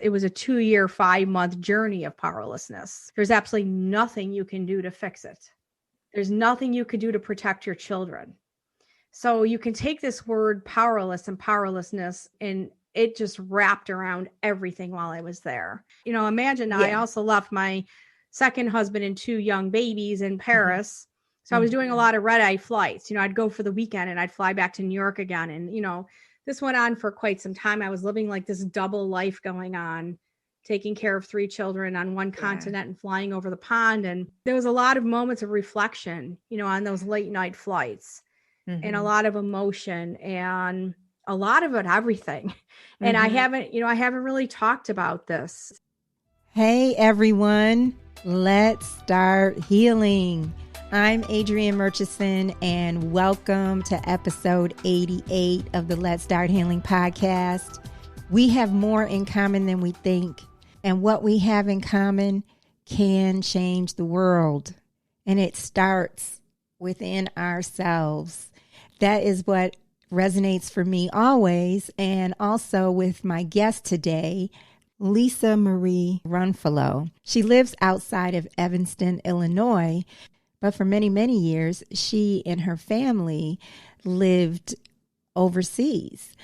It was a 2-year, 5-month journey of powerlessness. There's absolutely nothing you can do to fix it. There's nothing you could do to protect your children. So you can take this word powerless and powerlessness, and it just wrapped around everything while I was there. Imagine I also left my second husband and 2 young babies in Paris. So I was doing a lot of red-eye flights. I'd go for the weekend and I'd fly back to New York again. And, this went on for quite some time. I was living like this double life going on, taking care of 3 children on one continent and flying over the pond. And there was a lot of moments of reflection, on those late night flights, and a lot of emotion, and a lot of it, everything. And I haven't really talked about this. Hey, everyone. Let's start healing. I'm Adrienne Murchison, and welcome to episode 88 of the Let's Start Healing podcast. We have more in common than we think, and what we have in common can change the world. And it starts within ourselves. That is what resonates for me always, and also with my guest today, Lisa Marie Runfalo. She lives outside of Evanston, Illinois, but for many, many years, she and her family lived overseas.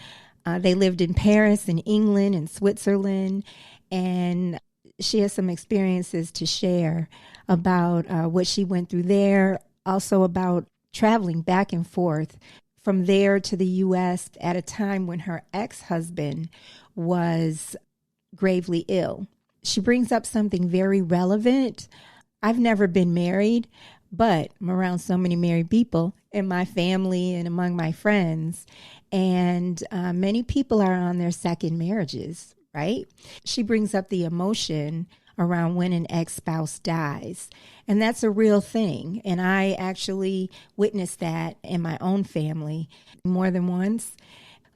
They lived in Paris and England and Switzerland, and she has some experiences to share about what she went through there, also about traveling back and forth from there to the U.S. at a time when her ex-husband was gravely ill. She brings up something very relevant. I've never been married, but I'm around so many married people in my family and among my friends. And many people are on their second marriages, right? She brings up the emotion around when an ex-spouse dies. And that's a real thing. And I actually witnessed that in my own family more than once.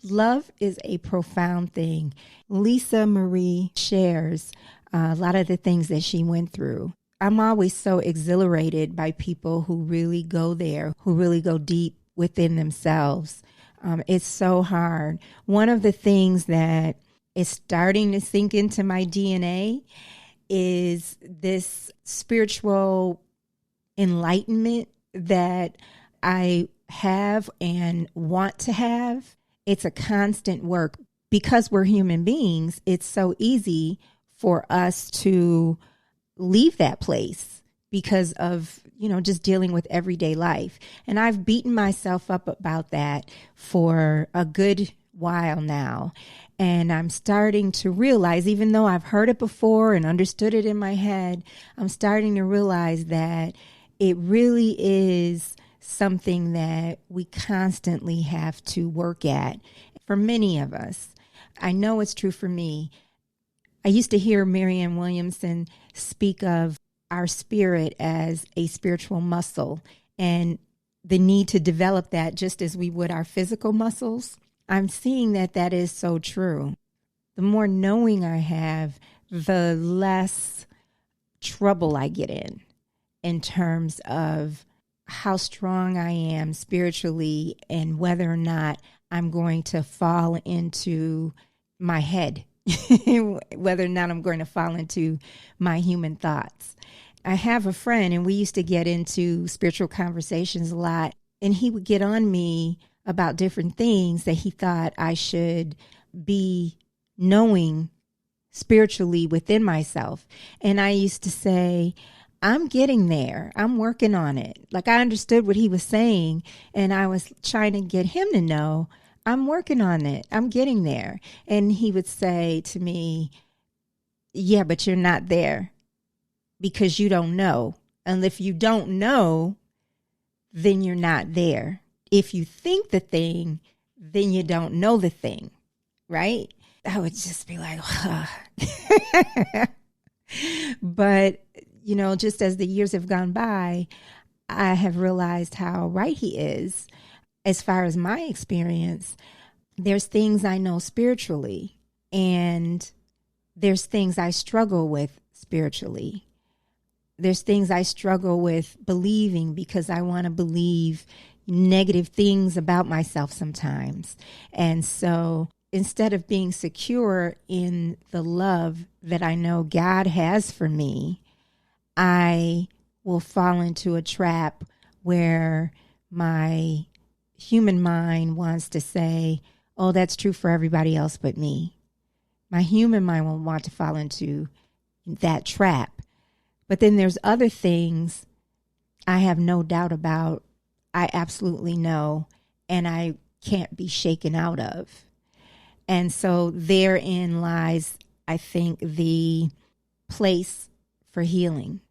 Love is a profound thing. Lisa Marie shares a lot of the things that she went through. I'm always so exhilarated by people who really go there, who really go deep within themselves. It's so hard. One of the things that is starting to sink into my DNA is this spiritual enlightenment that I have and want to have. It's a constant work. Because we're human beings, it's so easy for us to leave that place because of, just dealing with everyday life. And I've beaten myself up about that for a good while now. And I'm starting to realize, even though I've heard it before and understood it in my head, I'm starting to realize that it really is something that we constantly have to work at for many of us. I know it's true for me. I used to hear Marianne Williamson speak of our spirit as a spiritual muscle and the need to develop that just as we would our physical muscles. I'm seeing that that is so true. The more knowing I have, the less trouble I get in terms of how strong I am spiritually and whether or not I'm going to fall into my head, whether or not I'm going to fall into my human thoughts. I have a friend, and we used to get into spiritual conversations a lot, and he would get on me about different things that he thought I should be knowing spiritually within myself. And I used to say, I'm getting there. I'm working on it. Like, I understood what he was saying, and I was trying to get him to know, I'm working on it. I'm getting there. And he would say to me, yeah, but you're not there because you don't know. And if you don't know, then you're not there. If you think the thing, then you don't know the thing, right? I would just be like, but, just as the years have gone by, I have realized how right he is. As far as my experience, there's things I know spiritually, and there's things I struggle with spiritually. There's things I struggle with believing because I want to believe negative things about myself sometimes. And so instead of being secure in the love that I know God has for me, I will fall into a trap where my human mind wants to say, oh, that's true for everybody else but me. My human mind will want to fall into that trap. But then there's other things I have no doubt about. I absolutely know, and I can't be shaken out of. And so therein lies, I think, the place for healing.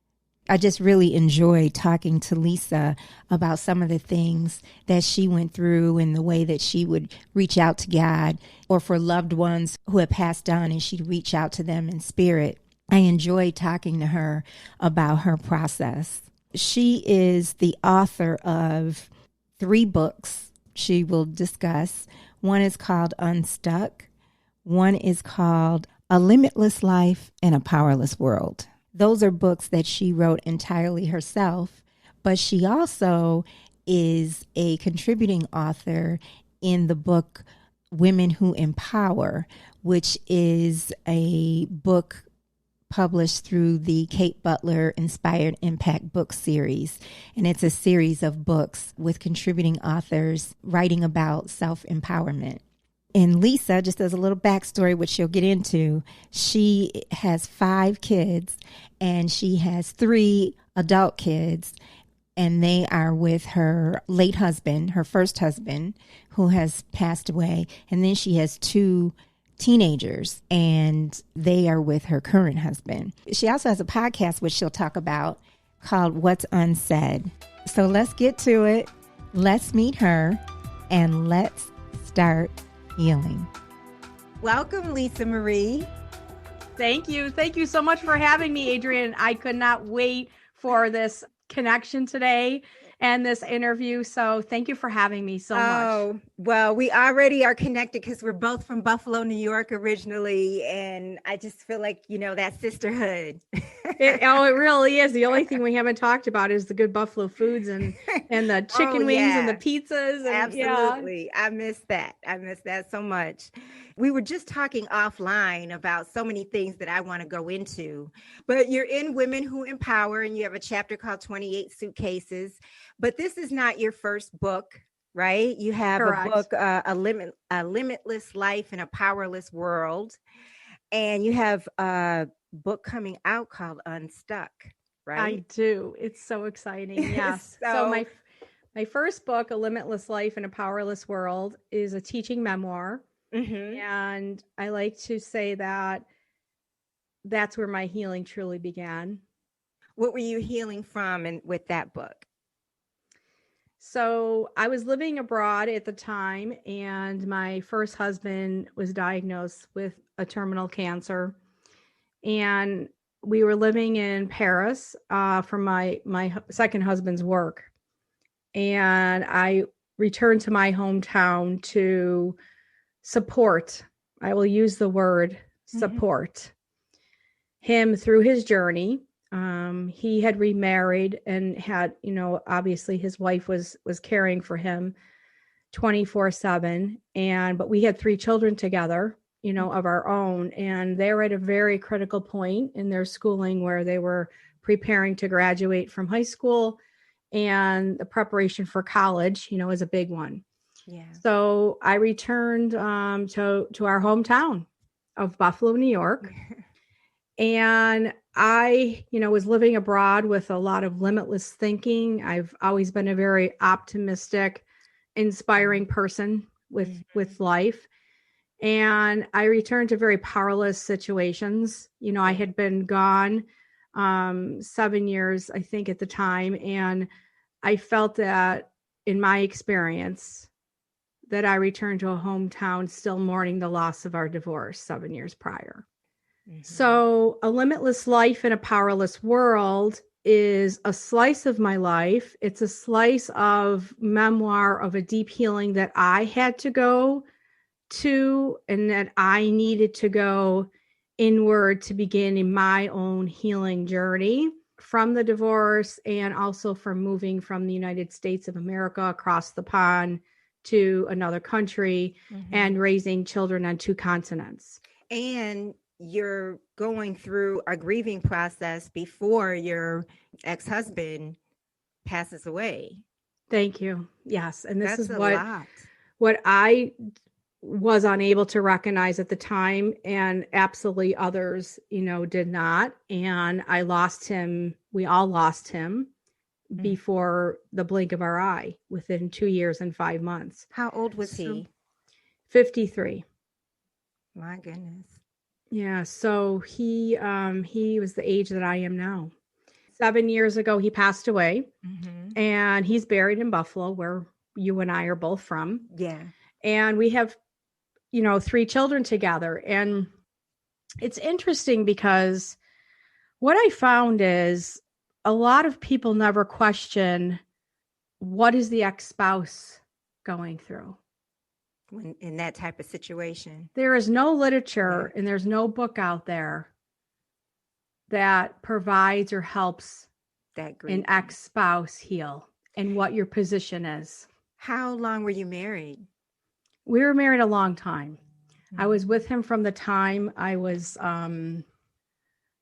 I just really enjoyed talking to Lisa about some of the things that she went through and the way that she would reach out to God, or for loved ones who had passed on and she'd reach out to them in spirit. I enjoyed talking to her about her process. She is the author of 3 books she will discuss. One is called Unstuck. One is called A Limitless Life in a Powerless World. Those are books that she wrote entirely herself, but she also is a contributing author in the book Women Who Empower, which is a book published through the Kate Butler Inspired Impact book series. And it's a series of books with contributing authors writing about self-empowerment. And Lisa, just as a little backstory, which she'll get into, she has 5 kids and she has 3 adult kids, and they are with her late husband, her first husband, who has passed away. And then she has 2 teenagers, and they are with her current husband. She also has a podcast, which she'll talk about, called What's Unsaid. So let's get to it. Let's meet her, and let's start healing. Welcome, Lisa Marie. Thank you. Thank you so much for having me, Adrienne. I could not wait for this connection today and this interview. So thank you for having me so much. Oh, well, we already are connected because we're both from Buffalo, New York originally. And I just feel like, that sisterhood. It really is. The only thing we haven't talked about is the good Buffalo foods and the chicken wings and the pizzas. And, absolutely. Yeah. I miss that so much. We were just talking offline about so many things that I want to go into, but you're in Women Who Empower and you have a chapter called 28 Suitcases, but this is not your first book, right? You have Correct. A book, a Limitless Life in a Powerless World. And you have a book coming out called Unstuck, right? I do. It's so exciting. Yes. So my first book, A Limitless Life in a Powerless World, is a teaching memoir. Mm-hmm. And I like to say that that's where my healing truly began. What were you healing from with that book? So I was living abroad at the time, and my first husband was diagnosed with a terminal cancer. And we were living in Paris for my second husband's work. And I returned to my hometown to support, I will use the word support, him through his journey. He had remarried and had, obviously his wife was caring for him 24/7. But we had 3 children together, of our own. And they were at a very critical point in their schooling where they were preparing to graduate from high school, and the preparation for college, is a big one. Yeah. So I returned to our hometown of Buffalo, New York. And I, was living abroad with a lot of limitless thinking. I've always been a very optimistic, inspiring person with life. And I returned to very powerless situations. I had been gone 7 years, I think, at the time. And I felt that in my experience that I returned to a hometown still mourning the loss of our divorce 7 years prior. Mm-hmm. So A Limitless Life in a Powerless World is a slice of my life. It's a slice of memoir of a deep healing that I had to go to, and that I needed to go inward to begin in my own healing journey from the divorce, and also from moving from the United States of America across the pond to another country and raising children on 2 continents. And you're going through a grieving process before your ex-husband passes away. Thank you. Yes. And this That's is a lot. what I was unable to recognize at the time, and absolutely others, did not. And I lost him. We all lost him before the blink of our eye, within 2 years and 5 months. How old was he? 53. My goodness. Yeah. So he was the age that I am now. 7 years ago, he passed away, and he's buried in Buffalo, where you and I are both from. Yeah. And we have, 3 children together. And it's interesting because what I found is a lot of people never question, what is the ex-spouse going through? When in that type of situation. There is no literature and there's no book out there that provides or helps that an ex-spouse heal and what your position is. How long were you married? We were married a long time. I was with him from the time I was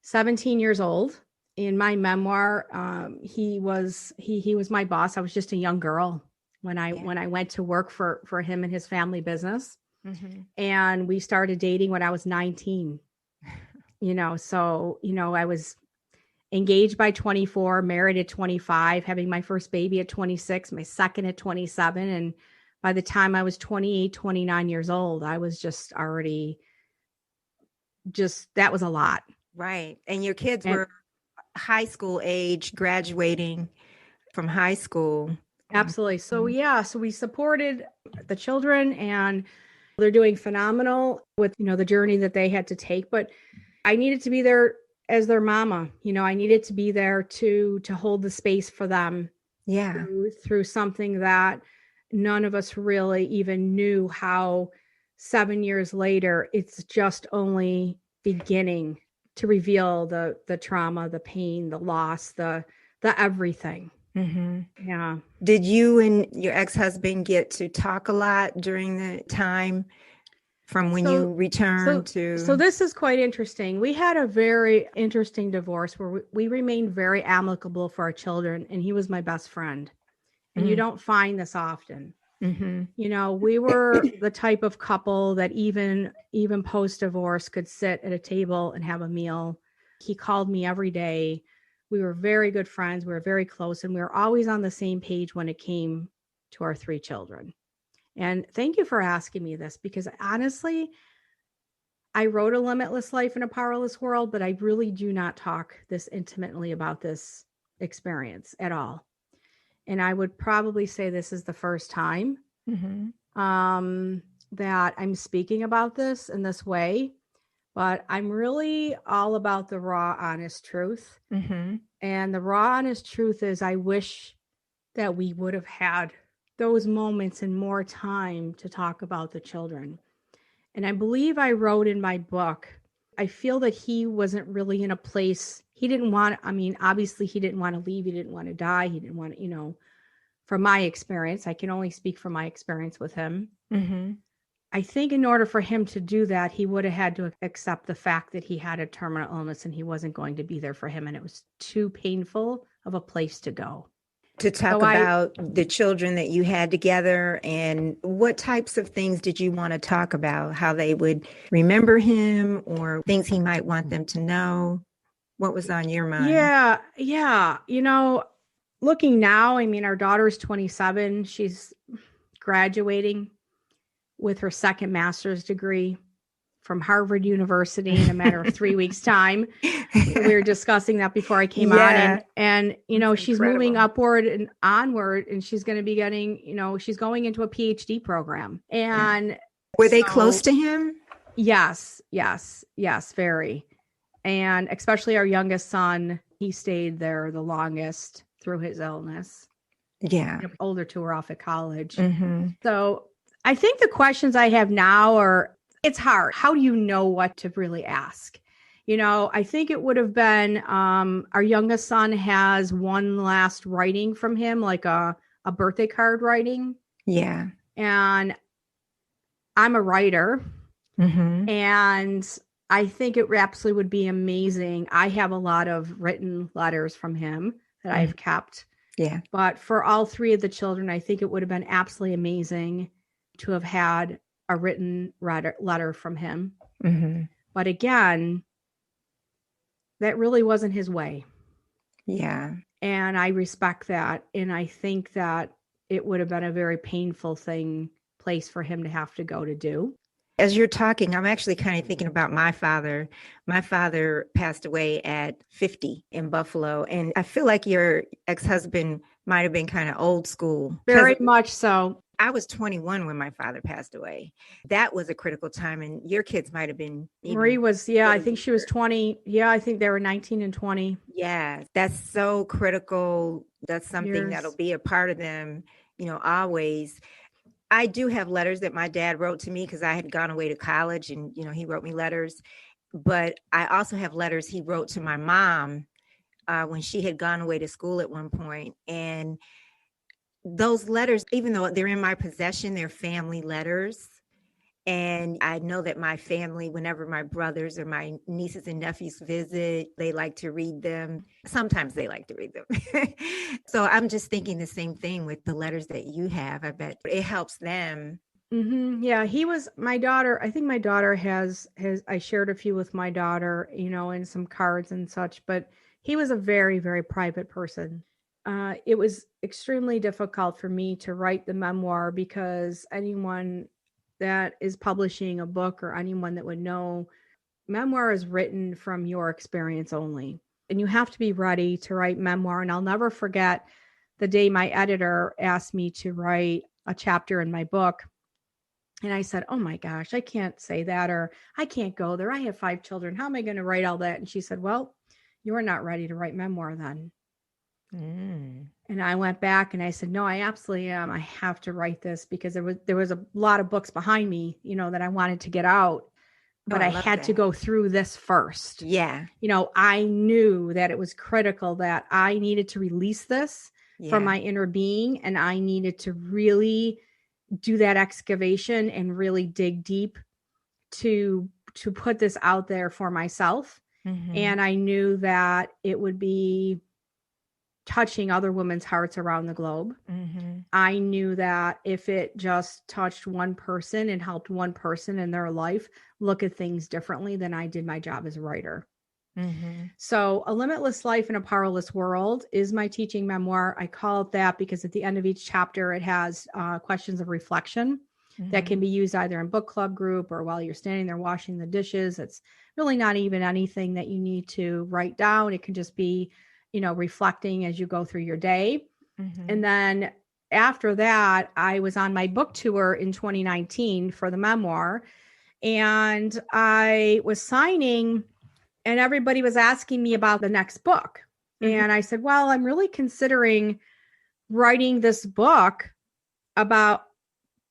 17 years old. In my memoir, he was my boss. I was just a young girl when I went to work for him and his family business. And we started dating when I was 19. So I was engaged by 24, married at 25, having my first baby at 26, my second at 27. And by the time I was 28, 29 years old, I was just already that was a lot. Right. And your kids were high school age, graduating from high school. Absolutely. So so we supported the children, and they're doing phenomenal with, the journey that they had to take. But I needed to be there as their mama. I needed to be there to hold the space for them. Yeah. Through something that none of us really even knew how 7 years later, it's just only beginning to reveal the trauma, the pain, the loss, the everything. Yeah. Did you and your ex-husband get to talk a lot during the time from when you returned to? So this is quite interesting. We had a very interesting divorce where we remained very amicable for our children, and he was my best friend. And you don't find this often. We were the type of couple that even post-divorce could sit at a table and have a meal. He called me every day. We were very good friends. We were very close, and we were always on the same page when it came to our 3 children. And thank you for asking me this, because honestly, I wrote A Limitless Life in a Powerless World, but I really do not talk this intimately about this experience at all. And I would probably say this is the first time that I'm speaking about this in this way, but I'm really all about the raw, honest truth. And the raw, honest truth is I wish that we would have had those moments and more time to talk about the children. And I believe I wrote in my book, I feel that he wasn't really in a place, obviously he didn't want to leave. He didn't want to die. He didn't want to, from my experience, I can only speak from my experience with him. I think in order for him to do that, he would have had to accept the fact that he had a terminal illness and he wasn't going to be there for him. And it was too painful of a place to go. To talk about the children that you had together, and what types of things did you want to talk about? How they would remember him, or things he might want them to know? What was on your mind? Yeah. Looking now, our daughter's 27. She's graduating with her second master's degree from Harvard University in a matter of 3 weeks' time. We were discussing that before I came on. And she's moving upward and onward, and she's going to be getting, she's going into a PhD program. And were they close to him? Yes, very. And especially our youngest son, he stayed there the longest through his illness. Yeah. Older two are off at college. So I think the questions I have now are, it's hard. How do you know what to really ask? I think it would have been, our youngest son has one last writing from him, like a birthday card writing. Yeah. And I'm a writer, and I think it absolutely would be amazing. I have a lot of written letters from him that I've kept. Yeah. But for all three of the children, I think it would have been absolutely amazing to have had a written letter from him. But again, that really wasn't his way. Yeah. And I respect that. And I think that it would have been a very painful place for him to have to go to do. As you're talking, I'm actually kind of thinking about my father. My father passed away at 50 in Buffalo. And I feel like your ex-husband might have been kind of old school. Very much so. I was 21 when my father passed away. That was a critical time. And your kids might have been. Marie was, I think she was 20. Yeah, I think they were 19 and 20. Yeah, that's so critical. That's something that'll be a part of them, always. I do have letters that my dad wrote to me because I had gone away to college and, he wrote me letters. But I also have letters he wrote to my mom when she had gone away to school at one point. And those letters, even though they're in my possession, they're family letters. And I know that my family, whenever my brothers or my nieces and nephews visit, they like to read them. Sometimes they like to read them. So I'm just thinking the same thing with the letters that you have. I bet it helps them. Yeah, he was my daughter. I think my daughter has, I shared a few with my daughter, and some cards and such, but he was a very, very private person. It was extremely difficult for me to write the memoir because anyone that is publishing a book or anyone that would know, memoir is written from your experience only. And you have to be ready to write memoir. And I'll never forget the day my editor asked me to write a chapter in my book. And I said, oh my gosh, I can't say that, or I can't go there. I have 5 children. How am I going to write all that? And she said, well, you are not ready to write memoir then. And I went back and I said, no, I absolutely am. I have to write this because there was a lot of books behind me, that I wanted to get out, but I had to go through this first. Yeah. I knew that it was critical that I needed to release this from my inner being. And I needed to really do that excavation and really dig deep to put this out there for myself. And I knew that it would be touching other women's hearts around the globe. I knew that if it just touched one person and helped one person in their life look at things differently, then I did my job as a writer. So A Limitless Life in a Powerless World is my teaching memoir. I call it that because at the end of each chapter, it has questions of reflection that can be used either in book club group or while you're standing there washing the dishes. It's really not even anything that you need to write down. It can just be reflecting as you go through your day. And then after that, I was on my book tour in 2019 for the memoir, and I was signing and everybody was asking me about the next book. And I said, well, I'm really considering writing this book about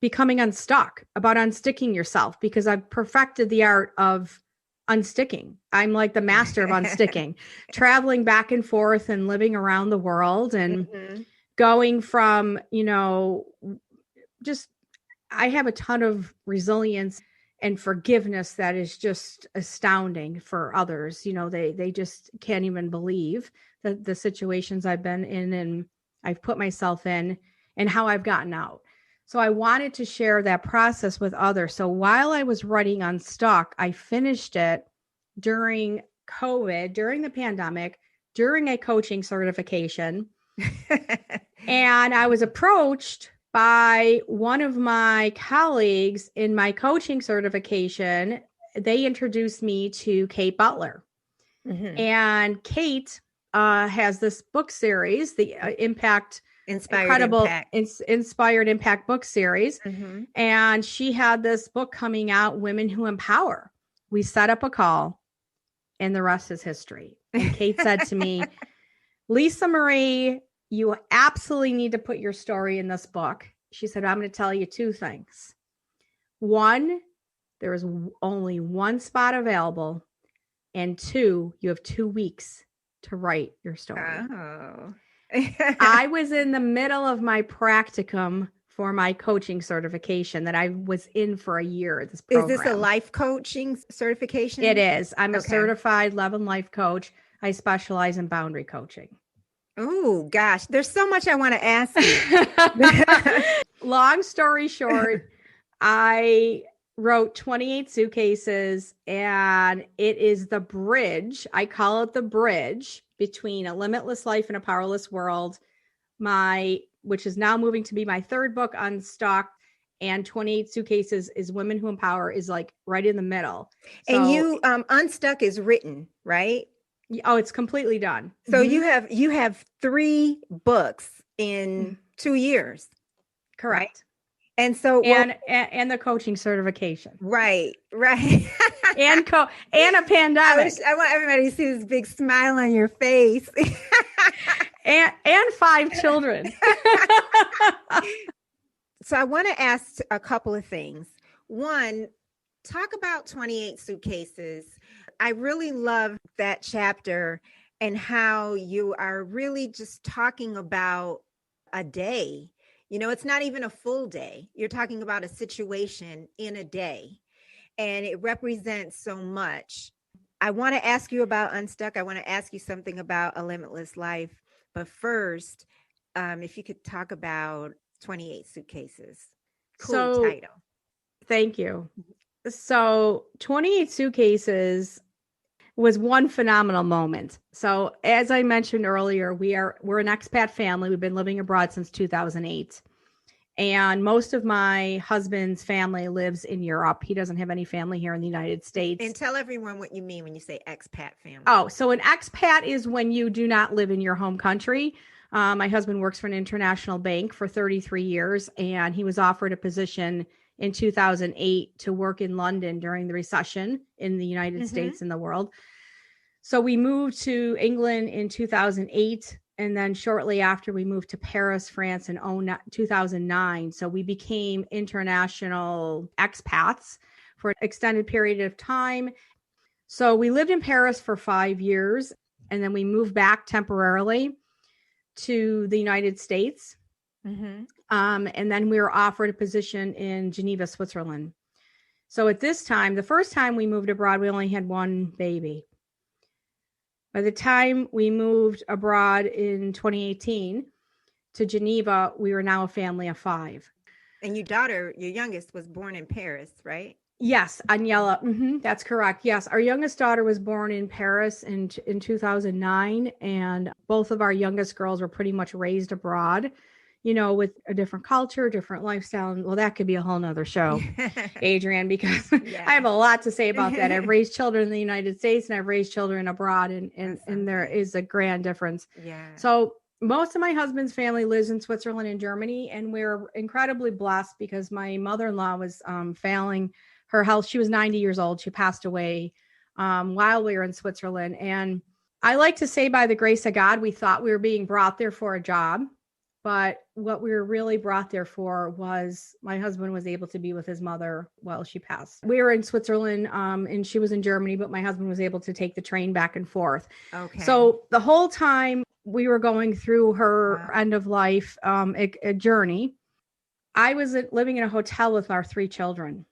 becoming unstuck, about unsticking yourself, because I've perfected the art of unsticking. I'm like the master of unsticking, traveling back and forth and living around the world and going from, just, I have a ton of resilience and forgiveness that is just astounding for others. They just can't even believe the situations I've been in and I've put myself in and how I've gotten out. So I wanted to share that process with others. So while I was writing Unstuck, I finished it during COVID, during the pandemic, during a coaching certification. And I was approached by one of my colleagues in my coaching certification. They introduced me to Kate Butler. And Kate has this book series, the Inspired Impact book series. And she had this book coming out, Women Who Empower. We set up a call and the rest is history. And Kate said to me, Lisa Marie, you absolutely need to put your story in this book. She said, I'm going to tell you 2 things. 1, there is only 1 spot available. And 2, you have 2 weeks to write your story. I was in the middle of my practicum for my coaching certification that I was in for a year at this Is program. this a life coaching certification? It is. I'm a Okay. certified Love and Life coach. I specialize in boundary coaching. Oh, gosh. There's so much I want to ask you. Long story short, I wrote 28 Suitcases, and it is the bridge. I call it the bridge between A Limitless Life and a Powerless World, which is now moving to be my third book, Unstuck, and 28 Suitcases is Women Who Empower, is like right in the middle. And you, Unstuck is written, right? Oh, it's completely done. So you have 3 books in 2 years. Correct. Right? And so, and the coaching certification. Right. and a pandemic. I want everybody to see this big smile on your face. and 5 children. So I want to ask a couple of things. One, talk about 28 Suitcases. I really love that chapter and how you are really just talking about a day. You know, it's not even a full day. You're talking about a situation in a day, and it represents so much. I want to ask you about Unstuck. I want to ask you something about A Limitless Life. But first, if you could talk about 28 Suitcases. Cool title. Thank you. So 28 Suitcases was one phenomenal moment. So as I mentioned earlier, we're an expat family. We've been living abroad since 2008. And most of my husband's family lives in Europe. He doesn't have any family here in the United States. And tell everyone what you mean when you say expat family. Oh, so an expat is when you do not live in your home country. My husband works for an international bank for 33 years, and he was offered a position in 2008 to work in London during the recession in the United States and the world. So we moved to England in 2008. And then shortly after, we moved to Paris, France in 2009. So we became international expats for an extended period of time. So we lived in Paris for 5 years, and then we moved back temporarily to the United States. And then we were offered a position in Geneva, Switzerland. So at this time, the first time we moved abroad, we only had 1 baby. By the time we moved abroad in 2018 to Geneva, we were now a family of 5. And your daughter, your youngest, was born in Paris, right? Yes, Aniela. That's correct. Yes, our youngest daughter was born in Paris in 2009, and both of our youngest girls were pretty much raised abroad, you know, with a different culture, different lifestyle. And well, that could be a whole nother show, Adrienne, because I have a lot to say about that. I've raised children in the United States and I've raised children abroad, and there is a grand difference. Yeah. So most of my husband's family lives in Switzerland and Germany, and we're incredibly blessed because my mother-in-law was failing her health. She was 90 years old. She passed away while we were in Switzerland. And I like to say, by the grace of God, we thought we were being brought there for a job. But what we were really brought there for was my husband was able to be with his mother while she passed. We were in Switzerland and she was in Germany, but my husband was able to take the train back and forth. Okay. So the whole time we were going through her end of life a journey, I was living in a hotel with our 3 children.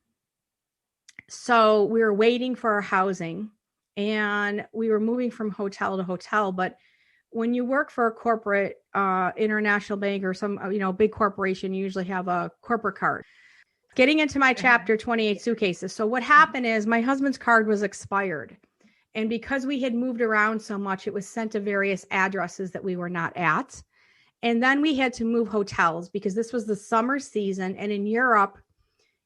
So we were waiting for our housing, and we were moving from hotel to hotel. But when you work for a corporate international bank or some, big corporation, you usually have a corporate card. Getting into my chapter, 28 Suitcases. So what happened is my husband's card was expired. And because we had moved around so much, it was sent to various addresses that we were not at. And then we had to move hotels because this was the summer season. And in Europe,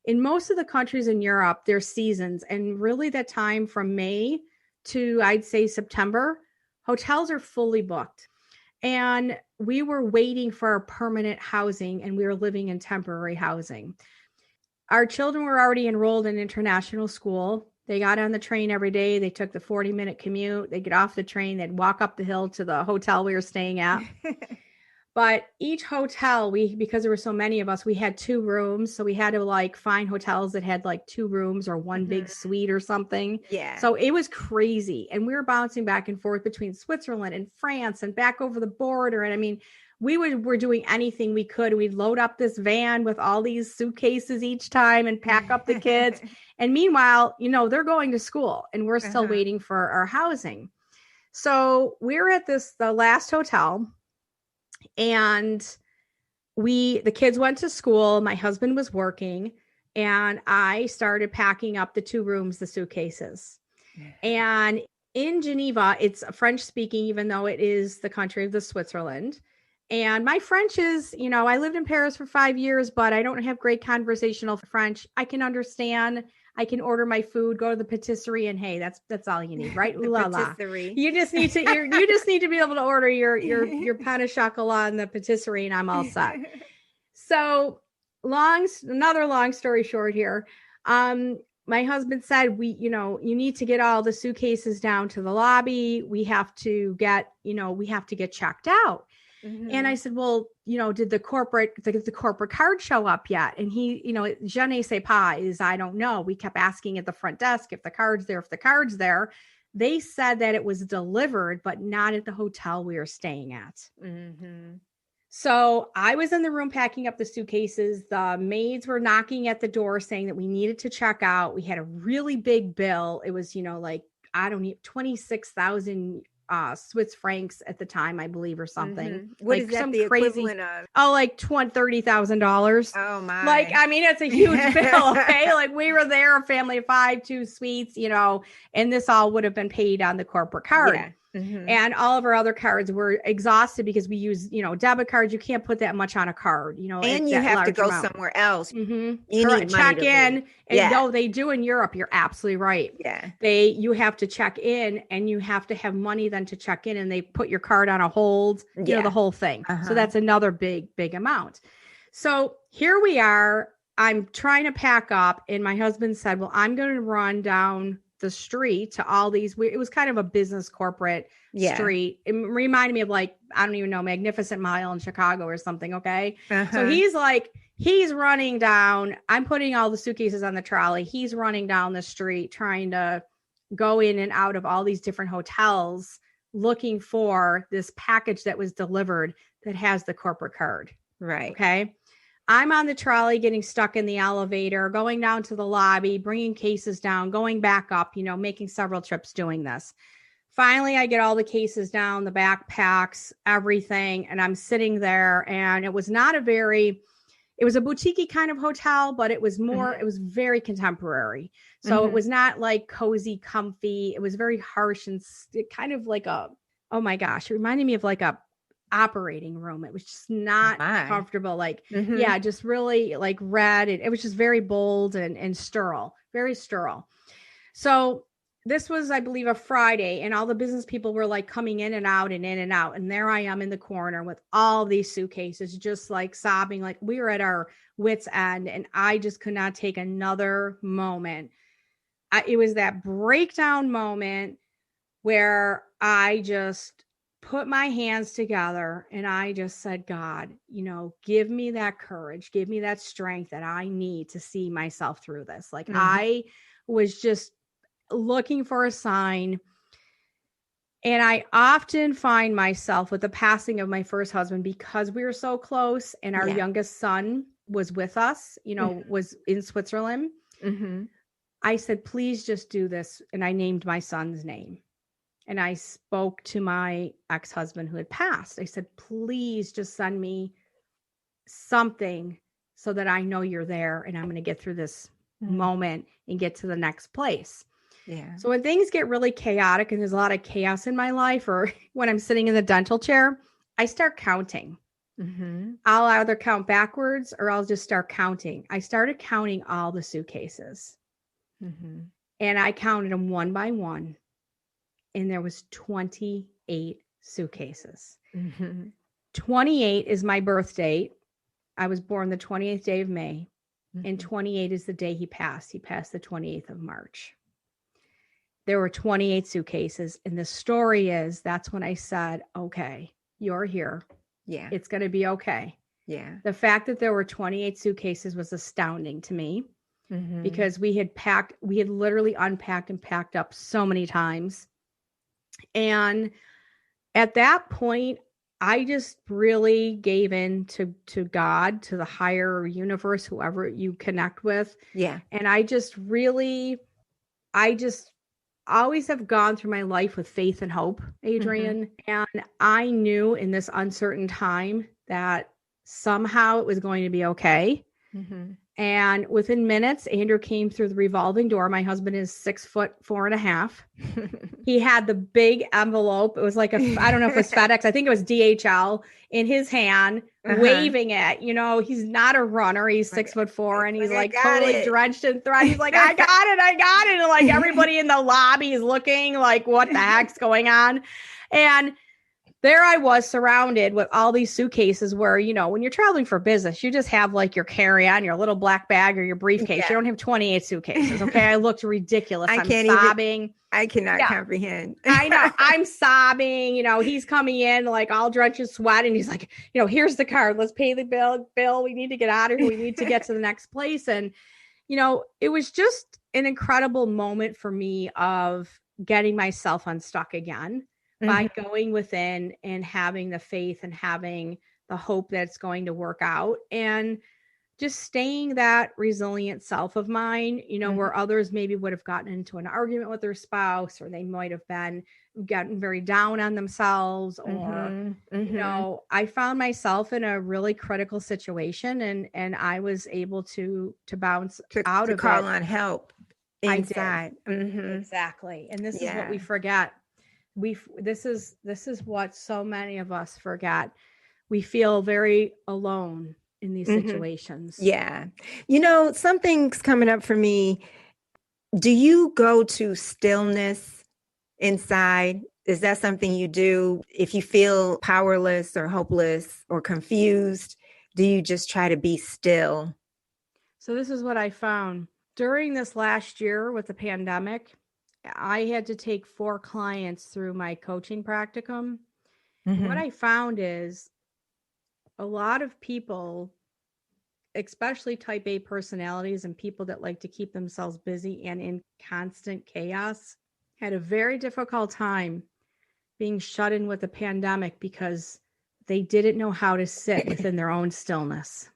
in most of the countries in Europe, there's seasons. And really that time from May to, I'd say, September, hotels are fully booked. And we were waiting for our permanent housing, and we were living in temporary housing. Our children were already enrolled in international school. They got on the train every day. They took the 40-minute commute. They get off the train. They'd walk up the hill to the hotel we were staying at. But each hotel, because there were so many of us, we had 2 rooms. So we had to find hotels that had 2 rooms or one big suite or something. Yeah. So it was crazy. And we were bouncing back and forth between Switzerland and France and back over the border. And I mean, were doing anything we could. We'd load up this van with all these suitcases each time and pack up the kids. And meanwhile, they're going to school and we're still waiting for our housing. So we're at the last hotel, and the kids went to school. My husband was working, and I started packing up the 2 rooms, the suitcases. And in Geneva, it's French speaking, even though it is the country of the Switzerland. And my French is, I lived in Paris for 5 years, but I don't have great conversational French. I can understand. I can order my food, go to the patisserie, and hey, that's all you need, right? The patisserie. You just need to you just need to be able to order your pain au chocolat in the patisserie, and I'm all set. So another long story short here. My husband said, you need to get all the suitcases down to the lobby. We have to get checked out. And I said, well, did the corporate card show up yet? And he, je ne sais pas is, I don't know. We kept asking at the front desk if the card's there. They said that it was delivered, but not at the hotel we were staying at. So I was in the room packing up the suitcases. The maids were knocking at the door saying that we needed to check out. We had a really big bill. It was, 26,000 Swiss francs at the time, I believe, or something. What is that the equivalent of? Oh, like $30,000. Oh my! It's a huge bill. Okay, we were there, a family of 5, 2 suites, and this all would have been paid on the corporate card. Yeah. And all of our other cards were exhausted because we use, debit cards. You can't put that much on a card, and you have to go somewhere else. You need check in. And no, they do in Europe. You're absolutely right. Yeah. You have to check in, and you have to have money then to check in, and they put your card on a hold, the whole thing. So that's another big, big amount. So here we are. I'm trying to pack up, and my husband said, well, I'm going to run down the street to all these. It was kind of a business corporate street. It reminded me of I don't even know, Magnificent Mile in Chicago or something. Okay. So he's running down. I'm putting all the suitcases on the trolley. He's running down the street trying to go in and out of all these different hotels looking for this package that was delivered that has the corporate card. Right. Okay. I'm on the trolley getting stuck in the elevator, going down to the lobby, bringing cases down, going back up, making several trips doing this. Finally, I get all the cases down, the backpacks, everything. And I'm sitting there, and it was it was a boutique-y kind of hotel, but it was more, it was very contemporary. So it was not cozy, comfy. It was very harsh and kind of oh my gosh, it reminded me of a operating room. It was just not comfortable. Just really red. It was just very bold and sterile, very sterile. So this was, I believe, a Friday, and all the business people were coming in and out and in and out. And there I am in the corner with all these suitcases, just sobbing, we were at our wits' end, and I just could not take another moment. It was that breakdown moment where I just put my hands together, and I just said, God, give me that courage, give me that strength that I need to see myself through this. I was just looking for a sign. And I often find myself with the passing of my first husband, because we were so close, and our youngest son was with us, was in Switzerland. I said, please just do this. And I named my son's name. And I spoke to my ex-husband who had passed. I said, please just send me something so that I know you're there, and I'm going to get through this moment and get to the next place. Yeah. So when things get really chaotic and there's a lot of chaos in my life, or when I'm sitting in the dental chair, I start counting. I'll either count backwards or I'll just start counting. I started counting all the suitcases, and I counted them one by one. And there was 28 suitcases. 28 is my birth date. I was born the 28th day of May, and 28 is the day he passed. He passed the 28th of March. There were 28 suitcases. And the story is, that's when I said, okay, you're here. Yeah. It's going to be okay. Yeah. The fact that there were 28 suitcases was astounding to me, because we had literally unpacked and packed up so many times. And at that point, I just really gave in to God, to the higher universe, whoever you connect with. Yeah. And I just always have gone through my life with faith and hope, Adrienne. And I knew in this uncertain time that somehow it was going to be okay. And within minutes, Andrew came through the revolving door. My husband is 6'4.5". He had the big envelope. It was like I don't know if it was FedEx. I think it was DHL in his hand, waving it. You know, he's not a runner. He's 6'4", and he's like totally drenched in thread. He's like, I got it. And like everybody in the lobby is looking like, what the heck's going on? And there I was surrounded with all these suitcases where, you know, when you're traveling for business, you just have like your carry-on, your little black bag or your briefcase. Yeah. You don't have 28 suitcases. Okay. I looked ridiculous. I'm sobbing. I cannot comprehend. I know. I'm sobbing. You know, he's coming in like all drenched in sweat. And he's like, you know, here's the card. Let's pay the bill. We need to get out of here. We need to get to the next place. And, you know, it was just an incredible moment for me of getting myself unstuck again. By going within and having the faith and having the hope that it's going to work out and just staying that resilient self of mine, you know, where others maybe would have gotten into an argument with their spouse, or they might have gotten very down on themselves, or, you know, I found myself in a really critical situation and I was able to bounce out of it. Call on help inside. Exactly. And this is what we forget. This is what so many of us forget. We feel very alone in these situations. Yeah. You know, something's coming up for me. Do you go to stillness inside? Is that something you do? If you feel powerless or hopeless or confused, do you just try to be still? So this is what I found. During this last year with the pandemic, I had to take 4 clients through my coaching practicum. What I found is a lot of people, especially type A personalities and people that like to keep themselves busy and in constant chaos, had a very difficult time being shut in with the pandemic because they didn't know how to sit within their own stillness.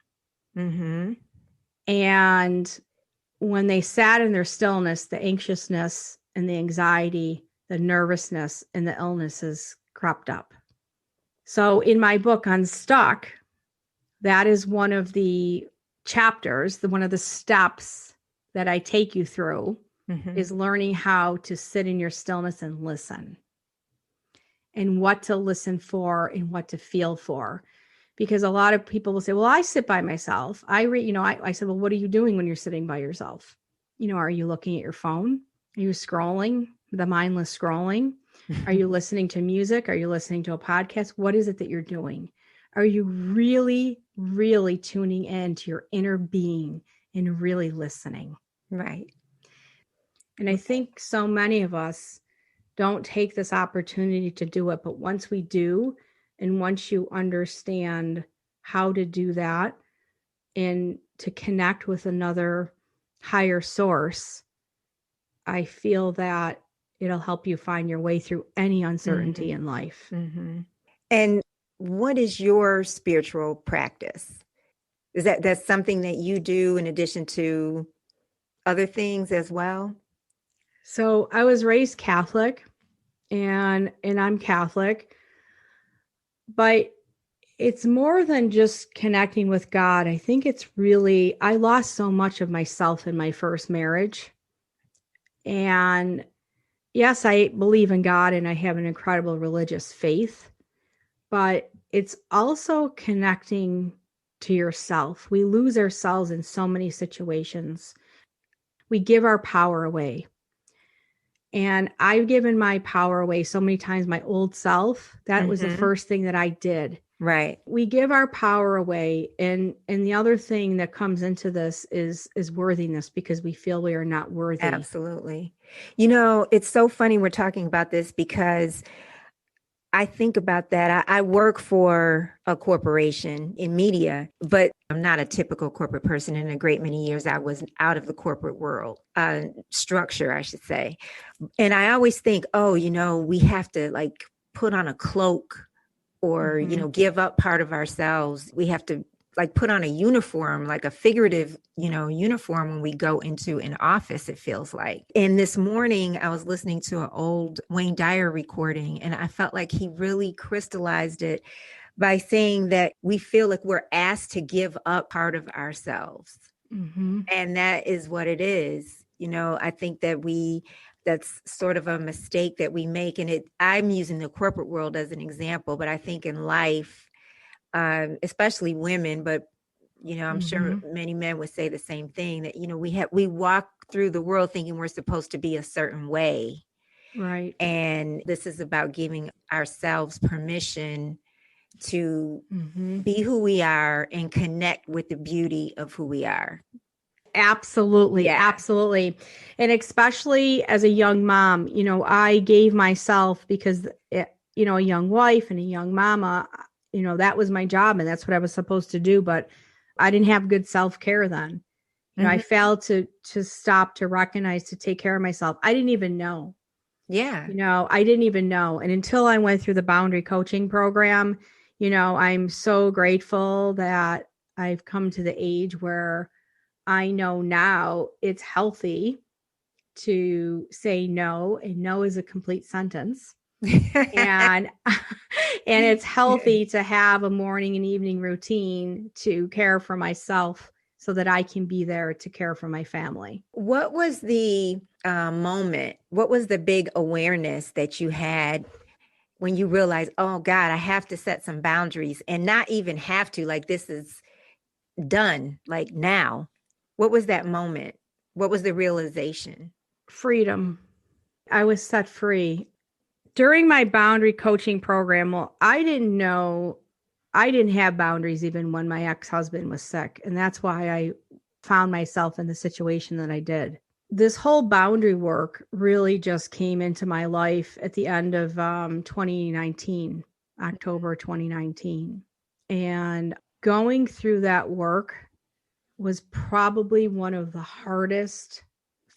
And when they sat in their stillness, the anxiousness and the anxiety, the nervousness, and the illnesses crept up. So in my book, Unstuck, that is one of the chapters, one of the steps that I take you through is learning how to sit in your stillness and listen, and what to listen for and what to feel for. Because a lot of people will say, well, I sit by myself. I said, well, what are you doing when you're sitting by yourself? You know, are you looking at your phone? Are you scrolling, the mindless scrolling? Are you listening to music? Are you listening to a podcast? What is it that you're doing? Are you really, really tuning in to your inner being and really listening? Right. And I think so many of us don't take this opportunity to do it. But once we do, and once you understand how to do that and to connect with another higher source, I feel that it'll help you find your way through any uncertainty in life. And what is your spiritual practice? Is that's something that you do in addition to other things as well? So I was raised Catholic and I'm Catholic, but it's more than just connecting with God. I think it's really, I lost so much of myself in my first marriage. And yes, I believe in God and I have an incredible religious faith, but it's also connecting to yourself. We lose ourselves in so many situations. We give our power away. And I've given my power away so many times, my old self. That was the first thing that I did. Right. We give our power away. And the other thing that comes into this is worthiness, because we feel we are not worthy. Absolutely. You know, it's so funny we're talking about this because I think about that. I work for a corporation in media, but I'm not a typical corporate person. In a great many years, I was out of the corporate world, structure, I should say. And I always think, oh, you know, we have to like put on a cloak or, give up part of ourselves. We have to like put on a uniform, like a figurative, uniform when we go into an office, it feels like. And this morning I was listening to an old Wayne Dyer recording, and I felt like he really crystallized it by saying that we feel like we're asked to give up part of ourselves. Mm-hmm. And that is what it is. I think that that's sort of a mistake that we make. And I'm using the corporate world as an example, but I think in life, especially women, but I'm sure many men would say the same thing, that we walk through the world thinking we're supposed to be a certain way. Right. And this is about giving ourselves permission to be who we are and connect with the beauty of who we are. Absolutely. Yeah. Absolutely. And especially as a young mom, I gave myself, because, a young wife and a young mama, that was my job and that's what I was supposed to do. But I didn't have good self-care then. I failed to stop, to recognize, to take care of myself. I didn't even know. Yeah. I didn't even know. And until I went through the boundary coaching program, I'm so grateful that I've come to the age where I know now it's healthy to say no, and no is a complete sentence. and it's healthy to have a morning and evening routine to care for myself so that I can be there to care for my family. What was the moment? What was the big awareness that you had when you realized, oh God, I have to set some boundaries, and not even have to, like, this is done, like now? What was that moment? What was the realization? Freedom. I was set free. During my boundary coaching program, well, I didn't have boundaries even when my ex-husband was sick. And that's why I found myself in the situation that I did. This whole boundary work really just came into my life at the end of 2019, October 2019. And going through that work was probably one of the hardest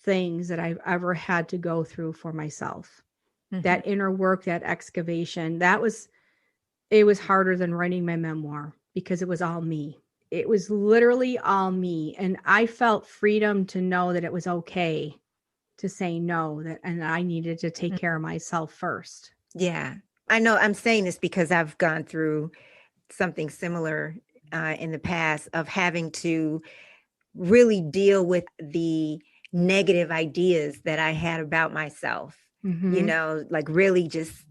things that I've ever had to go through for myself. That inner work, that excavation, it was harder than writing my memoir, because it was all me. It was literally all me. And I felt freedom to know that it was okay to say no, and I needed to take care of myself first. Yeah. I know I'm saying this because I've gone through something similar in the past, of having to really deal with the negative ideas that I had about myself, like really just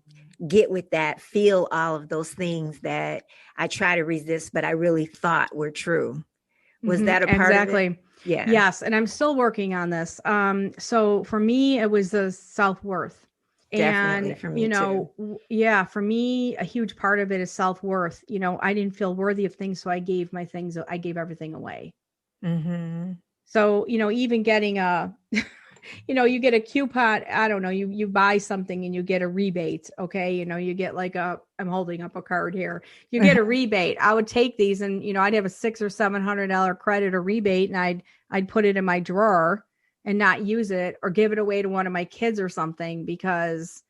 get with that, feel all of those things that I try to resist, but I really thought were true. Was that a part of it? Yeah. Yes. And I'm still working on this. So for me, it was the self-worth. Definitely And, for me too. Yeah, for me, a huge part of it is self-worth. I didn't feel worthy of things. So I gave everything away. So, even getting you get a coupon, I don't know, you buy something and you get a rebate. Okay. You get like I'm holding up a card here. You get a rebate. I would take these and, I'd have a $600 or $700 credit or rebate, and I'd put it in my drawer and not use it, or give it away to one of my kids or something, because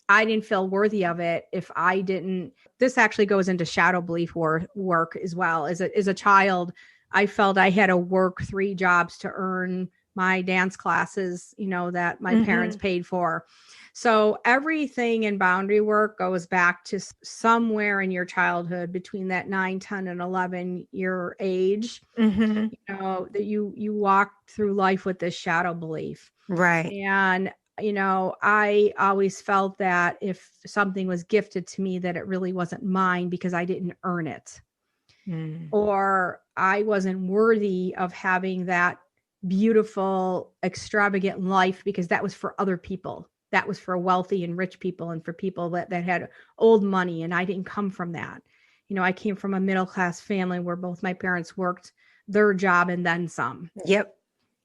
I didn't feel worthy of it if I didn't. This actually goes into shadow belief work as well. As a child, I felt I had to work 3 jobs to earn my dance classes, that my parents paid for. So everything in boundary work goes back to somewhere in your childhood, between that 9, 10, and 11 year age, that you walk through life with this shadow belief. Right. And, I always felt that if something was gifted to me, that it really wasn't mine because I didn't earn it. Or I wasn't worthy of having that beautiful, extravagant life, because that was for other people. That was for wealthy and rich people, and for people that had old money. And I didn't come from that. I came from a middle-class family where both my parents worked their job and then some. Yep.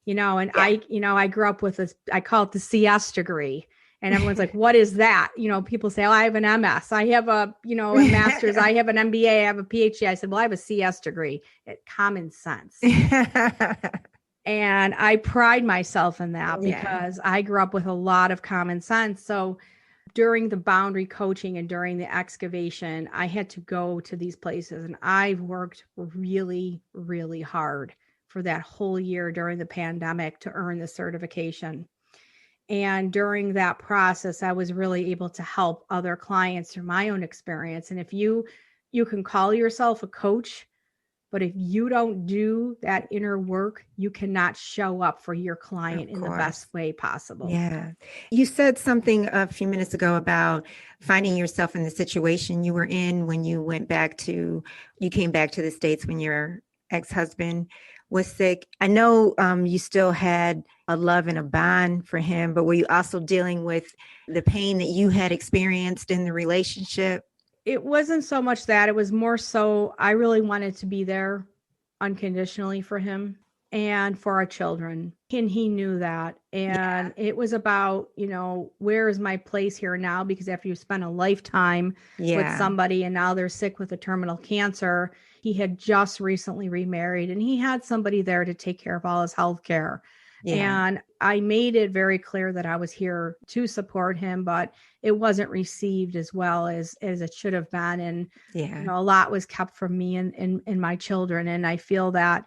And yeah. I grew up with I call it the CS degree. And everyone's like, what is that? People say, oh, I have an MS. I have a master's. I have an MBA. I have a PhD. I said, well, I have a CS degree. Common sense. And I pride myself in that, because I grew up with a lot of common sense. So during the boundary coaching and during the excavation, I had to go to these places, and I've worked really, really hard for that whole year during the pandemic to earn the certification. And during that process, I was really able to help other clients through my own experience. And if you can call yourself a coach, but if you don't do that inner work, you cannot show up for your client in the best way possible. Yeah. You said something a few minutes ago about finding yourself in the situation you were in when you came back to the States when your ex-husband was sick. I know you still had a love and a bond for him, but were you also dealing with the pain that you had experienced in the relationship? It wasn't so much that. It was more so I really wanted to be there unconditionally for him and for our children. And he knew that. And it was about, where is my place here now? Because after you spend a lifetime with somebody and now they're sick with a terminal cancer, he had just recently remarried and he had somebody there to take care of all his health care. Yeah. And I made it very clear that I was here to support him, but it wasn't received as well as it should have been. And, a lot was kept from me and my children. And I feel that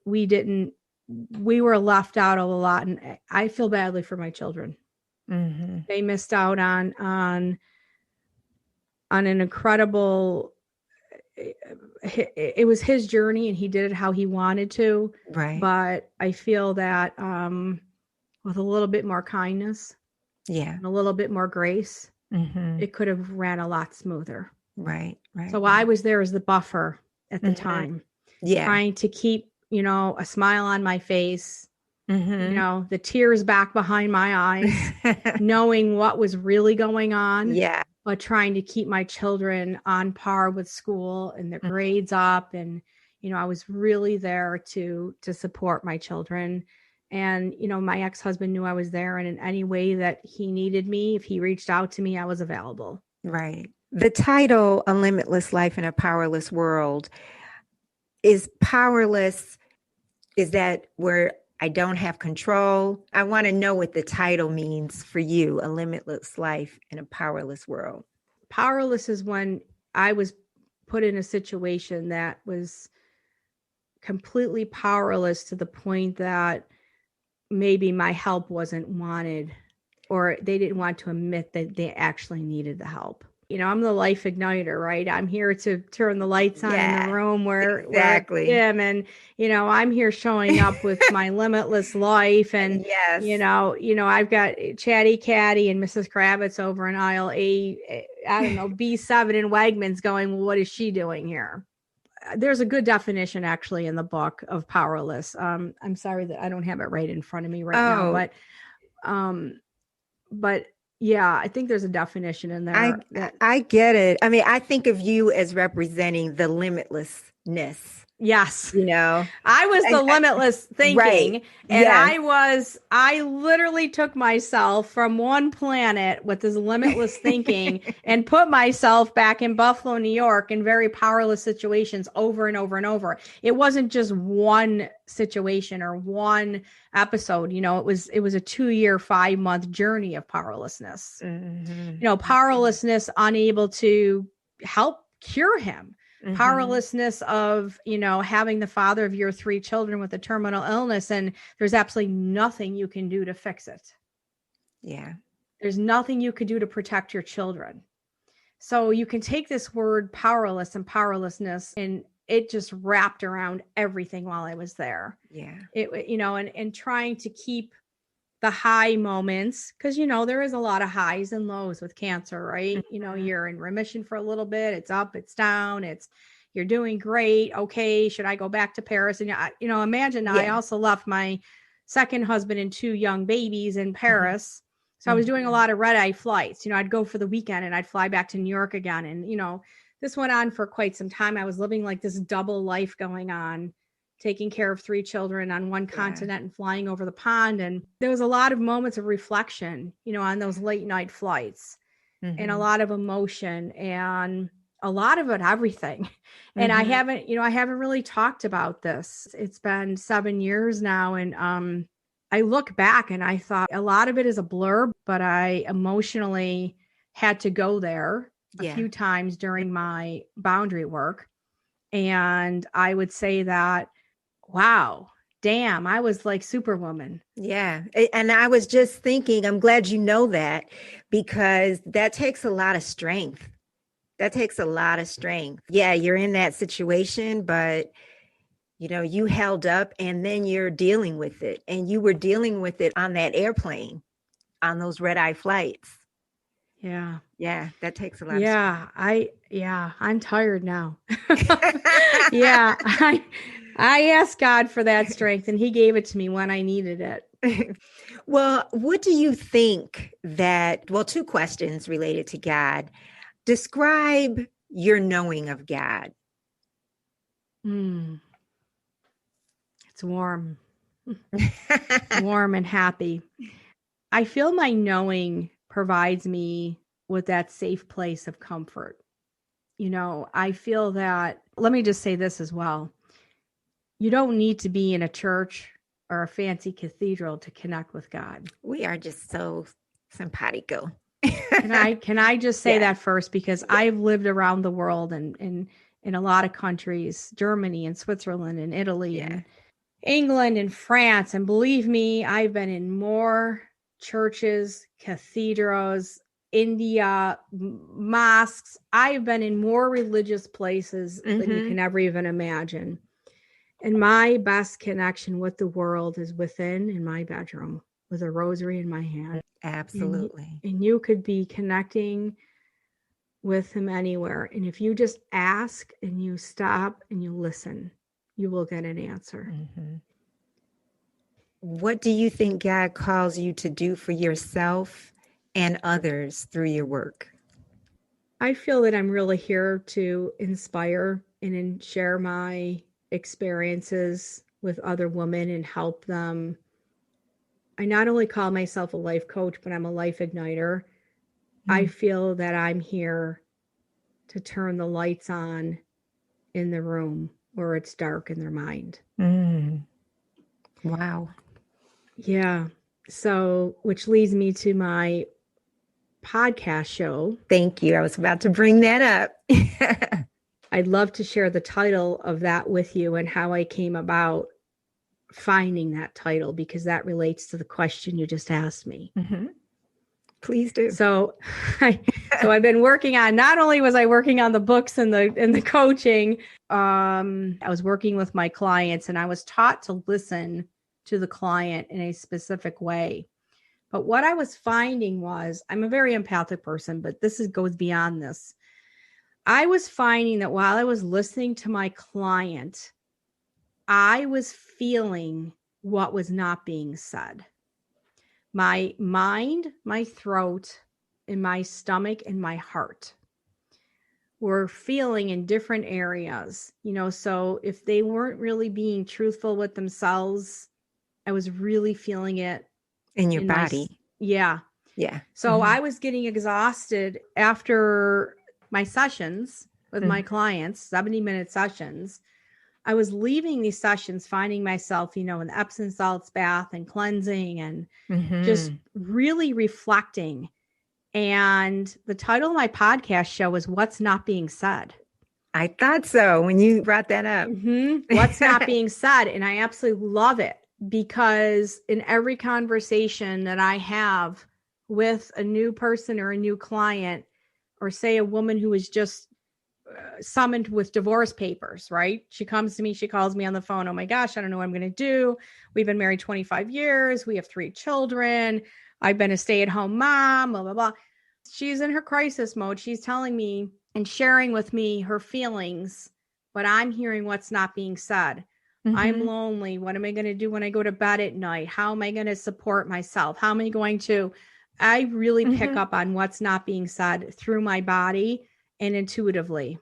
we were left out of a lot. And I feel badly for my children. Mm-hmm. They missed out on an incredible, it was his journey and he did it how he wanted to. Right. But I feel that with a little bit more kindness, and a little bit more grace, it could have ran a lot smoother. Right. So I was there as the buffer at the time, trying to keep, a smile on my face, the tears back behind my eyes, knowing what was really going on. Yeah. But trying to keep my children on par with school and their grades up. And, I was really there to support my children. And, my ex-husband knew I was there. And in any way that he needed me, if he reached out to me, I was available. Right. The title, A Limitless Life in a Powerless World, is powerless. Is that where I don't have control? I want to know what the title means for you, A Limitless Life in a Powerless World. Powerless is when I was put in a situation that was completely powerless to the point that maybe my help wasn't wanted or they didn't want to admit that they actually needed the help. I'm the life igniter, right? I'm here to turn the lights on in the room where him and, I'm here showing up with my limitless life. And, I've got Chatty Catty and Mrs. Kravitz over in aisle B7 in Wegmans going, well, what is she doing here? There's a good definition actually in the book of powerless. I'm sorry that I don't have it right in front of me right now, but yeah, I think there's a definition in there. I get it. I mean, I think of you as representing the limitlessness. Yes. I was the limitless thinking. Right. And yes. I literally took myself from one planet with this limitless thinking and put myself back in Buffalo, New York in very powerless situations over and over and over. It wasn't just one situation or one episode, it was a 2-year, 5-month journey of powerlessness, powerlessness, unable to help cure him. Powerlessness of, having the father of your 3 children with a terminal illness and there's absolutely nothing you can do to fix it. Yeah. There's nothing you could do to protect your children. So you can take this word powerless and powerlessness and it just wrapped around everything while I was there. Yeah. And trying to keep the high moments, because, there is a lot of highs and lows with cancer, right? You're in remission for a little bit. It's up, it's down. You're doing great. Okay. Should I go back to Paris? And, imagine I also left my second husband and 2 young babies in Paris. So I was doing a lot of red-eye flights. I'd go for the weekend and I'd fly back to New York again. And, this went on for quite some time. I was living like this double life going on, taking care of 3 children on one continent and flying over the pond. And there was a lot of moments of reflection, on those late night flights and a lot of emotion and a lot of it, everything. And I haven't really talked about this. It's been 7 years now. And I look back and I thought a lot of it is a blur, but I emotionally had to go there a few times during my boundary work. And I would say that, wow, damn, I was like Superwoman. Yeah. And I was just thinking, I'm glad you know that, because that takes a lot of strength. That takes a lot of strength. Yeah, you're in that situation, but you held up and then you're dealing with it. And you were dealing with it on that airplane, on those red-eye flights. Yeah. Yeah, that takes a lot of strength. I'm tired now. Yeah. I asked God for that strength and he gave it to me when I needed it. Well, what do you think two questions related to God. Describe your knowing of God. It's warm. Warm and happy. I feel my knowing provides me with that safe place of comfort. I feel that, let me just say this as well. You don't need to be in a church or a fancy cathedral to connect with God. We are just so simpatico. Can I just say that first, because I've lived around the world and in a lot of countries, Germany and Switzerland and Italy and England and France. And believe me, I've been in more churches, cathedrals, India, mosques. I've been in more religious places than you can ever even imagine. And my best connection with the world is within in my bedroom with a rosary in my hand. Absolutely. And you could be connecting with him anywhere. And if you just ask and you stop and you listen, you will get an answer. What do you think God calls you to do for yourself and others through your work? I feel that I'm really here to inspire and share my experiences with other women and help them. I not only call myself a life coach, but I'm a life igniter. I feel that I'm here to turn the lights on in the room where it's dark in their mind. Wow. Yeah. So, which leads me to my podcast show. Thank you. I was about to bring that up. I'd love to share the title of that with you and how I came about finding that title, because that relates to the question you just asked me. Please do. So I've been working on, not only was I working on the books and the coaching, I was working with my clients, and I was taught to listen to the client in a specific way. But what I was finding was, I'm a very empathic person, but goes beyond this. I was finding that while I was listening to my client, I was feeling what was not being said. My mind, my throat, and my stomach and my heart were feeling in different areas, so if they weren't really being truthful with themselves, I was really feeling it in your body. Yeah. So I was getting exhausted after my sessions with my clients, 70-minute sessions. I was leaving these sessions finding myself, in the Epsom salts bath and cleansing and just really reflecting. And the title of my podcast show is What's Not Being Said. I thought so when you brought that up. What's Not Being Said. And I absolutely love it, because in every conversation that I have with a new person or a new client, or say a woman who is just summoned with divorce papers, right? She comes to me, she calls me on the phone. Oh my gosh, I don't know what I'm going to do. We've been married 25 years. We have 3 children. I've been a stay-at-home mom, blah, blah, blah. She's in her crisis mode. She's telling me and sharing with me her feelings, but I'm hearing what's not being said. I'm lonely. What am I going to do when I go to bed at night? How am I going to support myself? How am I going to, I really pick up on what's not being said through my body and intuitively.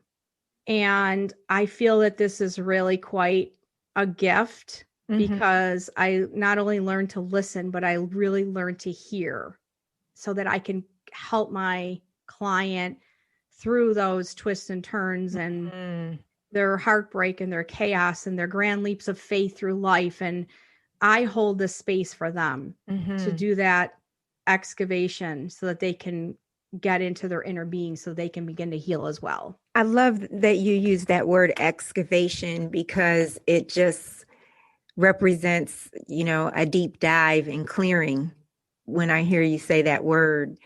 And I feel that this is really quite a gift, because I not only learned to listen, but I really learned to hear so that I can help my client through those twists and turns and their heartbreak and their chaos and their grand leaps of faith through life. And I hold the space for them to do that excavation so that they can get into their inner being so they can begin to heal as well. I love that you use that word excavation because it just represents, a deep dive and clearing when I hear you say that word.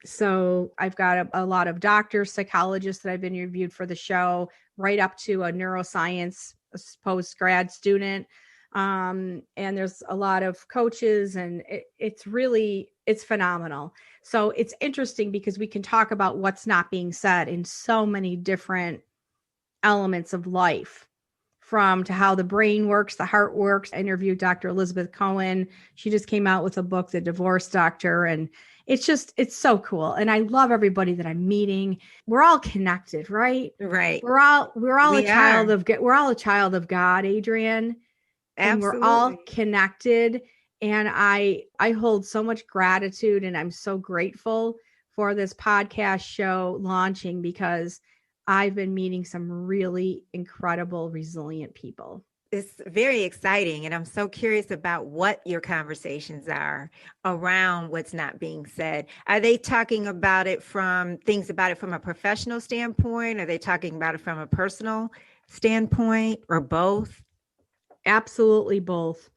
So I've got a lot of doctors, psychologists that I've interviewed for the show, right up to a neuroscience post-grad student. And there's a lot of coaches, and it's phenomenal. So it's interesting because we can talk about what's not being said in so many different elements of life, from to how the brain works, the heart works. I interviewed Dr. Elizabeth Cohen. She just came out with a book, The Divorce Doctor. And it's so cool. And I love everybody that I'm meeting. We're all connected, right? Right. We're all a child of God, Adrienne. And Absolutely. we're all connected. And I hold so much gratitude, and I'm so grateful for this podcast show launching, because I've been meeting some really incredible, resilient people. It's very exciting. And I'm so curious about what your conversations are around what's not being said. Are they talking about it from a professional standpoint? Are they talking about it from a personal standpoint, or both? Absolutely both.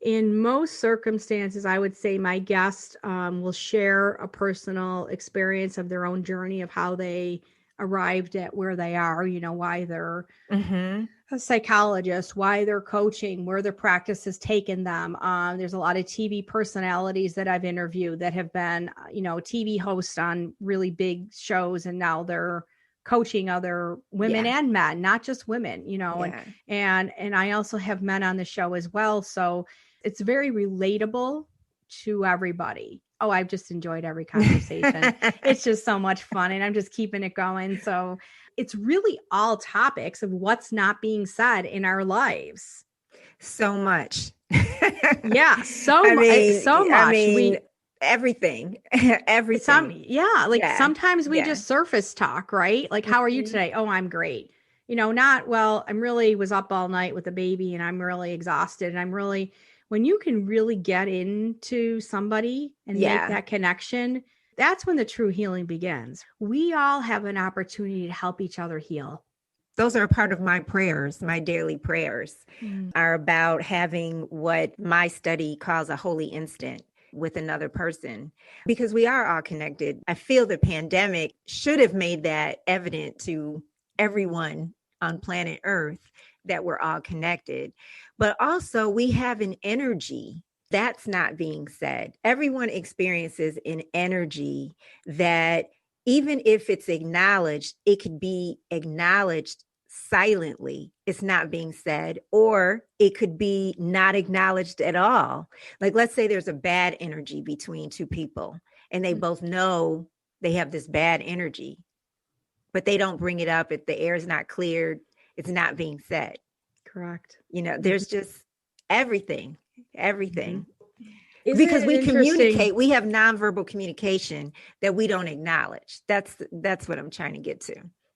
In most circumstances, I would say my guest will share a personal experience of their own journey of how they arrived at where they are, why they're a psychologist, why they're coaching, where their practice has taken them. There's a lot of TV personalities that I've interviewed that have been, TV hosts on really big shows, and now they're coaching other women and men, not just women, and I also have men on the show as well. So it's very relatable to everybody. Oh, I've just enjoyed every conversation. It's just so much fun, and I'm just keeping it going. So it's really all topics of what's not being said in our lives. So much. Yeah. So much. Everything. Sometimes we just surface talk, right? Like, how are you today? Oh, I'm great. Not, well, was up all night with the baby and I'm really exhausted. And when you can really get into somebody and make that connection, that's when the true healing begins. We all have an opportunity to help each other heal. Those are a part of my prayers. My daily prayers are about having what my study calls a holy instant with another person, because we are all connected. I feel the pandemic should have made that evident to everyone on planet Earth that we're all connected. But also we have an energy that's not being said. Everyone experiences an energy that, even if it's acknowledged, it could be acknowledged silently. It's not being said, or it could be not acknowledged at all. Like, let's say there's a bad energy between two people and they both know they have this bad energy, but they don't bring it up. If the air is not cleared, it's not being said. Correct. There's just everything. Because we communicate, we have nonverbal communication that we don't acknowledge. That's what I'm trying to get to.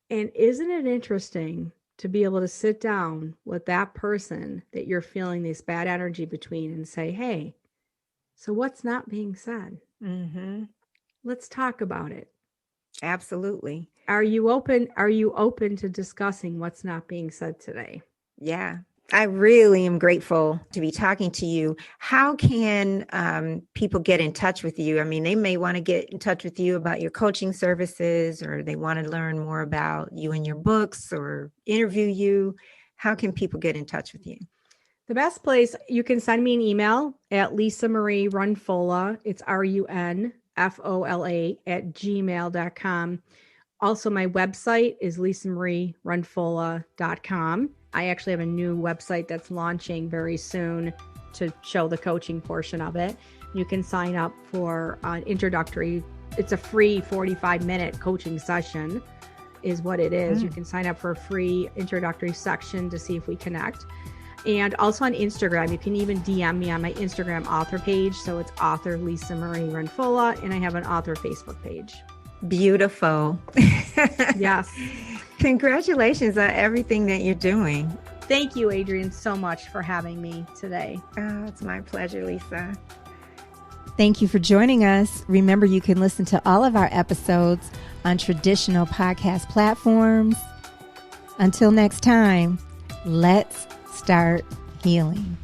And isn't it interesting to be able to sit down with that person that you're feeling this bad energy between and say, hey, so what's not being said? Let's talk about it. Absolutely. Are you open to discussing what's not being said today? Yeah. I really am grateful to be talking to you. How can people get in touch with you? I mean, they may want to get in touch with you about your coaching services, or they want to learn more about you and your books, or interview you. How can people get in touch with you? The best place, you can send me an email at Lisa Marie Runfalo. It's RUNFOLA @gmail.com. Also, my website is lisamarierunfola.com. I actually have a new website that's launching very soon to show the coaching portion of it. You can sign up for an introductory. It's a free 45-minute coaching session is what it is. You can sign up for a free introductory section to see if we connect. And also on Instagram, you can even DM me on my Instagram author page. So it's author Lisa Marie Runfalo, and I have an author Facebook page. Beautiful. Yes. Congratulations on everything that you're doing. Thank you, Adrienne, so much for having me today. Oh, it's my pleasure, Lisa. Thank you for joining us. Remember, you can listen to all of our episodes on traditional podcast platforms. Until next time, let's start healing.